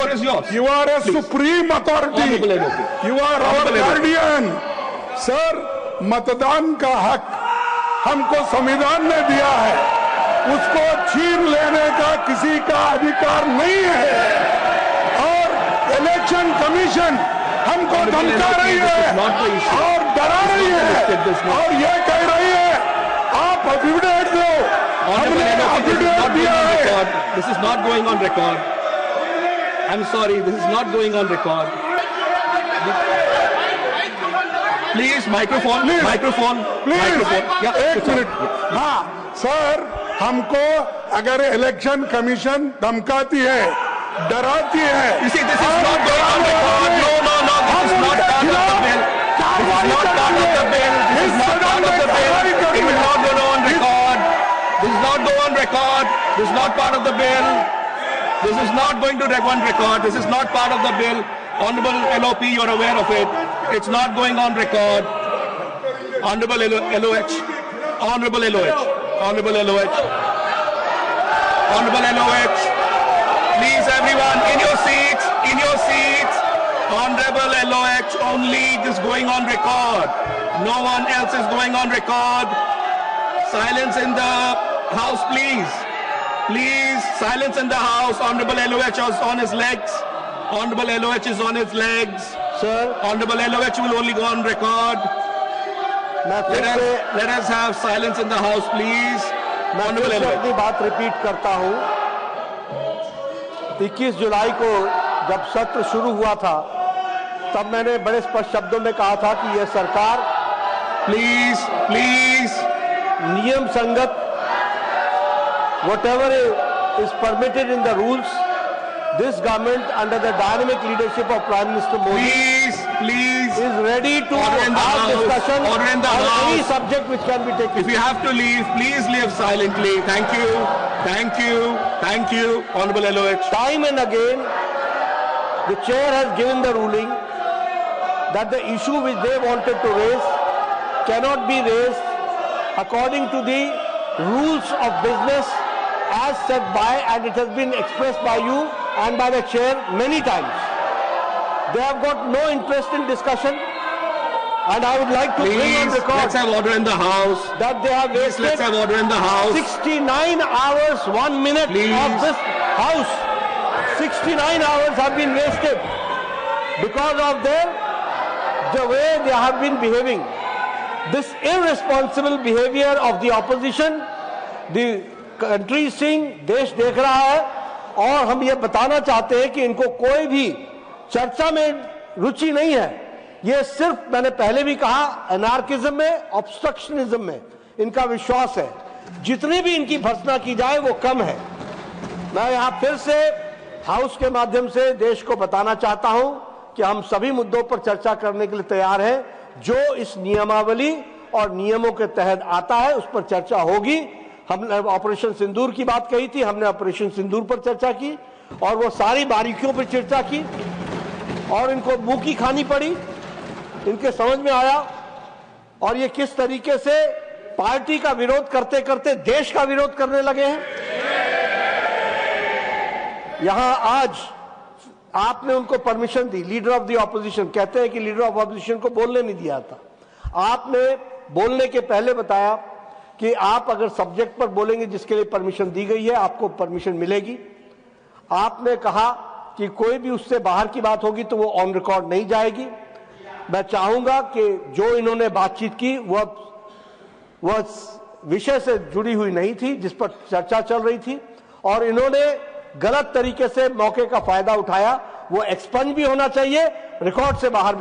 floor is yours. You are a supreme authority. You are our guardian. Sir, मतदान का हक हमको संविधान ने दिया है, उसको छीन लेने का किसी का अधिकार नहीं है। और इलेक्शन कमीशन हमको धमका रही है और डरा रही है और ये कह रही है आप एफिडेविट दो। हमने एफिडेविट दिया है। This is not going on record. I'm sorry, this is not going on record. Please, microphone, please, microphone, please, microphone. Yeah, एक मिनट। हाँ सर, हमको अगर इलेक्शन कमीशन धमकाती है, डराती है। You see, this is not going on record. No, no, no, this is not part of the bill. This is not part of the bill. This is not part of the bill. It will not go on record. This is not go on record. This is not part of the bill. This is not going to go on record. This is not part of the bill. Honorable LOP, you're aware of it. It's not going on record. Honorable LOH. Honorable LOH. Honorable LOH. Honorable LOH. Please, everyone, in your seats. In your seats. Honorable LOH, only this going on record. No one else is going on record. Silence in the house, please. Please, silence in the house. Honorable LOH is on his legs. Honorable LOH is on his legs. Sir, Honorable LOH will only go on record. Let us have silence in the house, please. Honorable LOH. अपनी बात repeat करता हूं। 21 जुलाई को जब सत्र शुरू हुआ था, तब मैंने बड़े स्पष्ट शब्दों में कहा था कि यह सरकार प्लीज नियम संगत whatever is permitted in the rules, this government under the dynamic leadership of Prime Minister Modi please is ready to have discussion on any subject which can be taken. If you have to leave, please leave silently. Thank you. Thank you. Thank you, Honorable LOH. Time and again, the chair has given the ruling that the issue which they wanted to raise cannot be raised according to the rules of business as set by, and it has been expressed by you and by the chair many times. They have got no interest in discussion, and I would like to bring on record. Let's have order in the house. That they have wasted. Let's have order in the house. 69 hours, 1 minute of this house. 69 hours have been wasted because of the way they have been behaving. This irresponsible behavior of the opposition, the country seeing, देश देख रहा है, और हम ये बताना चाहते हैं कि इनको कोई भी चर्चा में रुचि नहीं है। ये सिर्फ, मैंने पहले भी कहा, एनार्किज्म में, ऑब्स्ट्रक्शनिज्म में इनका विश्वास है। जितनी भी इनकी भर्त्सना की जाए वो कम है। मैं यहाँ फिर से हाउस के माध्यम से देश को बताना चाहता हूं कि हम सभी मुद्दों पर चर्चा करने के लिए तैयार हैं। जो इस नियमावली और नियमों के तहत आता है उस पर चर्चा होगी। हमने ऑपरेशन सिंदूर की बात कही थी, हमने ऑपरेशन सिंदूर पर चर्चा की और वो सारी बारीकियों पर चर्चा की और इनको मुंह की खानी पड़ी, इनके समझ में आया। और ये किस तरीके से पार्टी का विरोध करते करते देश का विरोध करने लगे हैं। यहां आज आपने उनको permission the, leader of the opposition, कहते हैं कि लीडर ऑफ ऑपोजिशन को बोलने नहीं दिया था। आपने बोलने के पहले बताया कि आप अगर सब्जेक्ट पर बोलेंगे जिसके लिए परमिशन दी गई है आपको परमिशन मिलेगी। आपने कहा कि कोई भी उससे बाहर की बात होगी तो वो ऑन रिकॉर्ड नहीं जाएगी। मैं चाहूंगा कि जो इन्होंने बातचीत की वह विषय से जुड़ी हुई नहीं थी जिस पर चर्चा चल रही थी, और इन्होंने गलत तरीके से मौके का फायदा उठाया। वो एक्सपंज भी होना चाहिए, रिकॉर्ड से बाहर भी